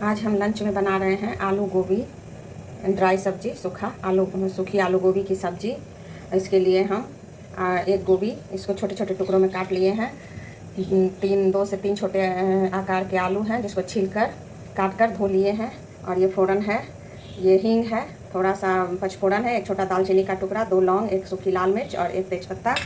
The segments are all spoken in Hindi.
आज हम लंच में बना रहे हैं आलू गोभी ड्राई सब्जी, सूखी आलू गोभी की सब्जी। इसके लिए हम एक गोभी इसको छोटे छोटे टुकड़ों में काट लिए हैं। 2 से 3 छोटे आकार के आलू हैं जिसको छीलकर काट कर धो लिए हैं। और ये फ़ोरन है, ये हींग है, थोड़ा सा पचफोरन है, एक छोटा दालचीनी का टुकड़ा, 2 लौंग, एक सूखी लाल मिर्च और एक तेज़पत्ता।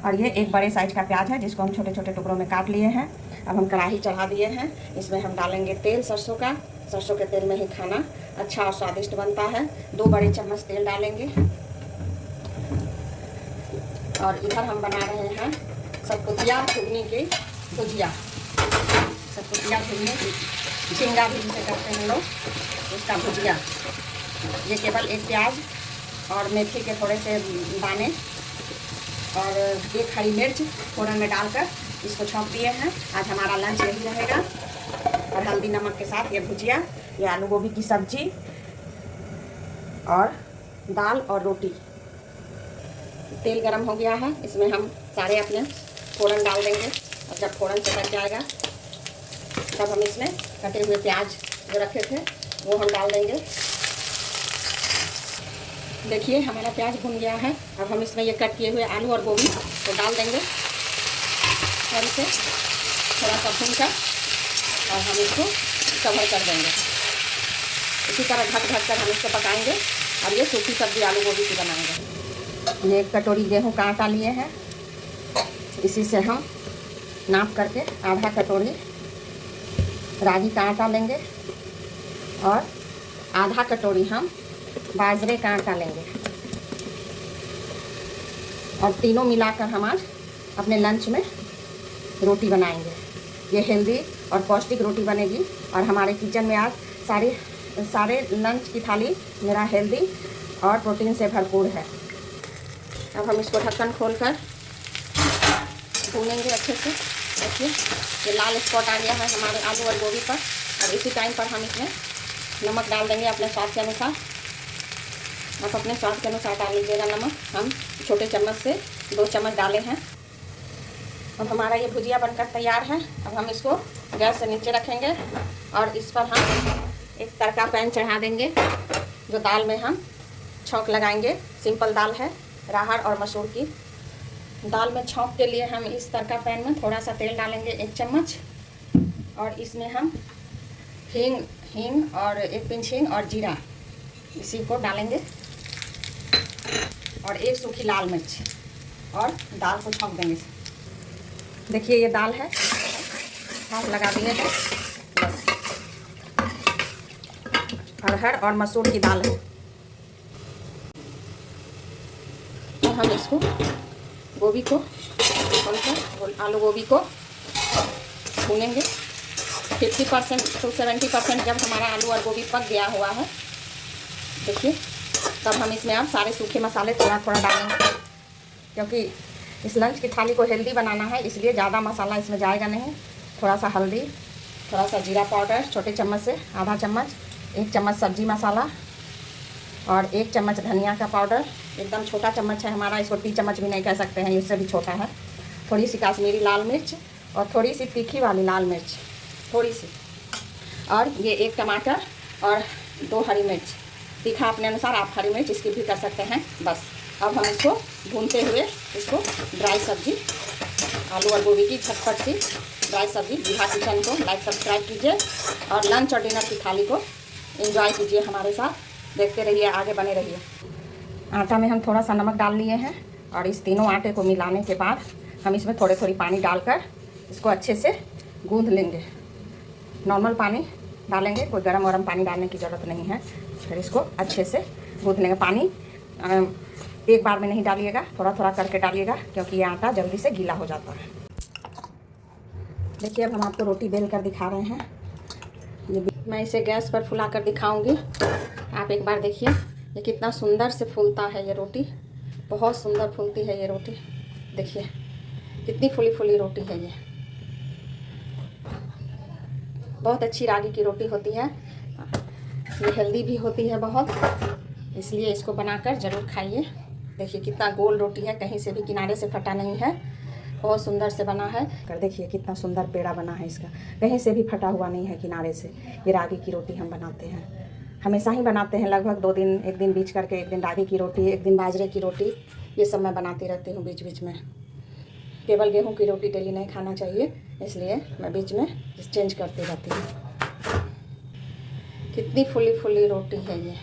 और ये एक बड़े साइज़ का प्याज है जिसको हम छोटे छोटे टुकड़ों में काट लिए हैं। अब हम कढ़ाई चढ़ा दिए हैं। इसमें हम डालेंगे तेल सरसों का। सरसों के तेल में ही खाना अच्छा और स्वादिष्ट बनता है। 2 बड़े चम्मच तेल डालेंगे। और इधर हम बना रहे हैं सतपुतिया घुगनी की भुजिया। सतपुतिया घुगनी, झींगा भी जिसे करते हैं लोग, उसका भुजिया। ये केवल एक प्याज और मेथी के थोड़े से दाने और एक हरी मिर्च फ़ोरन में डालकर इसको छौंक दिए हैं। आज हमारा लंच यही रहेगा। और हल्दी नमक के साथ ये भुजिया, ये आलू गोभी की सब्जी और दाल और रोटी। तेल गरम हो गया है, इसमें हम सारे अपने फ़ोरन डाल देंगे। और जब फ़ोरन चटक जाएगा तब हम इसमें कटे हुए प्याज जो रखे थे वो हम डाल देंगे। देखिए हमारा प्याज भुन गया है। अब हम इसमें ये कट किए हुए आलू और गोभी को डाल देंगे और इसे थोड़ा सा भूनकर और हम इसको कवर कर देंगे। इसी तरह ढक कर हम इसको पकाएंगे और ये सूखी सब्जी आलू गोभी की बनाएंगे। ये 1 कटोरी गेहूं का आटा लिए हैं, इसी से हम नाप करके आधा कटोरी रागी का आटा लेंगे और आधा कटोरी हम बाजरे का आटा लेंगे। और तीनों मिलाकर हम आज अपने लंच में रोटी बनाएंगे। ये हेल्दी और पौष्टिक रोटी बनेगी। और हमारे किचन में आज सारे लंच की थाली मेरा हेल्दी और प्रोटीन से भरपूर है। अब हम इसको ढक्कन खोलकर भूनेंगे अच्छे से। देखिए ये लाल स्पॉट आ गया है हमारे आलू और गोभी पर। और इसी टाइम पर हम इसमें नमक डाल देंगे अपने स्वाद के अनुसार। आप अपने स्वाद के अनुसार डाल लीजिएगा नमक। हम छोटे चम्मच से 2 चम्मच डाले हैं। अब हमारा ये भुजिया बनकर तैयार है। अब हम इसको गैस से नीचे रखेंगे और इस पर हम एक तड़का पैन चढ़ा देंगे जो दाल में हम छौंक लगाएंगे। सिंपल दाल है, राहड़ और मसूर की दाल में छौंक के लिए हम इस तड़का पैन में थोड़ा सा तेल डालेंगे 1 चम्मच। और इसमें हम हींग और 1 पिंच हींग और जीरा इसी को डालेंगे और 1 सूखी लाल मिर्च और दाल को छौंक देंगे। देखिए ये दाल है, छौंक लगा दिए हैं बस। अरहर और मसूर की दाल है। तो हम इसको गोभी को आलू गोभी को भूनेंगे 50% to 70%। जब हमारा आलू और गोभी पक गया हुआ है देखिए, तब हम इसमें अब सारे सूखे मसाले थोड़ा थोड़ा डालेंगे। क्योंकि इस लंच की थाली को हेल्दी बनाना है, इसलिए ज़्यादा मसाला इसमें जाएगा नहीं। थोड़ा सा हल्दी, थोड़ा सा जीरा पाउडर छोटे चम्मच से आधा चम्मच, 1 चम्मच सब्जी मसाला और 1 चम्मच धनिया का पाउडर। एकदम छोटा चम्मच है हमारा, इसको टी चम्मच भी नहीं कह सकते हैं, इससे भी छोटा है। थोड़ी सी काश्मीरी लाल मिर्च और थोड़ी सी तीखी वाली लाल मिर्च थोड़ी सी। और ये 1 टमाटर और 2 हरी मिर्च। तीखा अपने अनुसार आप हरी मिर्च इसकी भी कर सकते हैं बस। अब हम इसको भूनते हुए इसको ड्राई सब्जी आलू और गोभी की झटपट सी ड्राई सब्जी बिहार किचन को लाइक सब्सक्राइब कीजिए और लंच और डिनर की थाली को एंजॉय कीजिए हमारे साथ। देखते रहिए, आगे बने रहिए। आटा में हम थोड़ा सा नमक डाल लिए हैं और इस तीनों आटे को मिलाने के बाद हम इसमें थोड़ी पानी डालकर इसको अच्छे से गूँध लेंगे। नॉर्मल पानी डालेंगे, कोई गरम पानी डालने की ज़रूरत नहीं है। फिर इसको अच्छे से गूँध लेंगे। पानी एक बार में नहीं डालिएगा, थोड़ा थोड़ा करके डालिएगा क्योंकि ये आटा जल्दी से गीला हो जाता है। देखिए अब हम आपको रोटी बेल कर दिखा रहे हैं। ये मैं इसे गैस पर फुला कर दिखाऊंगी। आप एक बार देखिए ये कितना सुंदर से फूलता है। ये रोटी बहुत सुंदर फूलती है। ये रोटी देखिए कितनी फूली फूली रोटी है। ये बहुत अच्छी रागी की रोटी होती है। ये हेल्दी भी होती है बहुत, इसलिए इसको बनाकर ज़रूर खाइए। देखिए कितना गोल रोटी है, कहीं से भी किनारे से फटा नहीं है। बहुत सुंदर से बना है। कर देखिए कितना सुंदर पेड़ा बना है इसका, कहीं से भी फटा हुआ नहीं है किनारे से। ये रागी की रोटी हम बनाते हैं, हमेशा ही बनाते हैं, लगभग 2 दिन, एक दिन बीच करके, एक दिन रागी की रोटी, एक दिन बाजरे की रोटी, ये सब मैं बनाती रहती हूँ बीच बीच में। केवल गेहूं की रोटी डेली नहीं खाना चाहिए, इसलिए मैं बीच में चेंज करती रहती हूँ। कितनी फुली फुली रोटी है ये।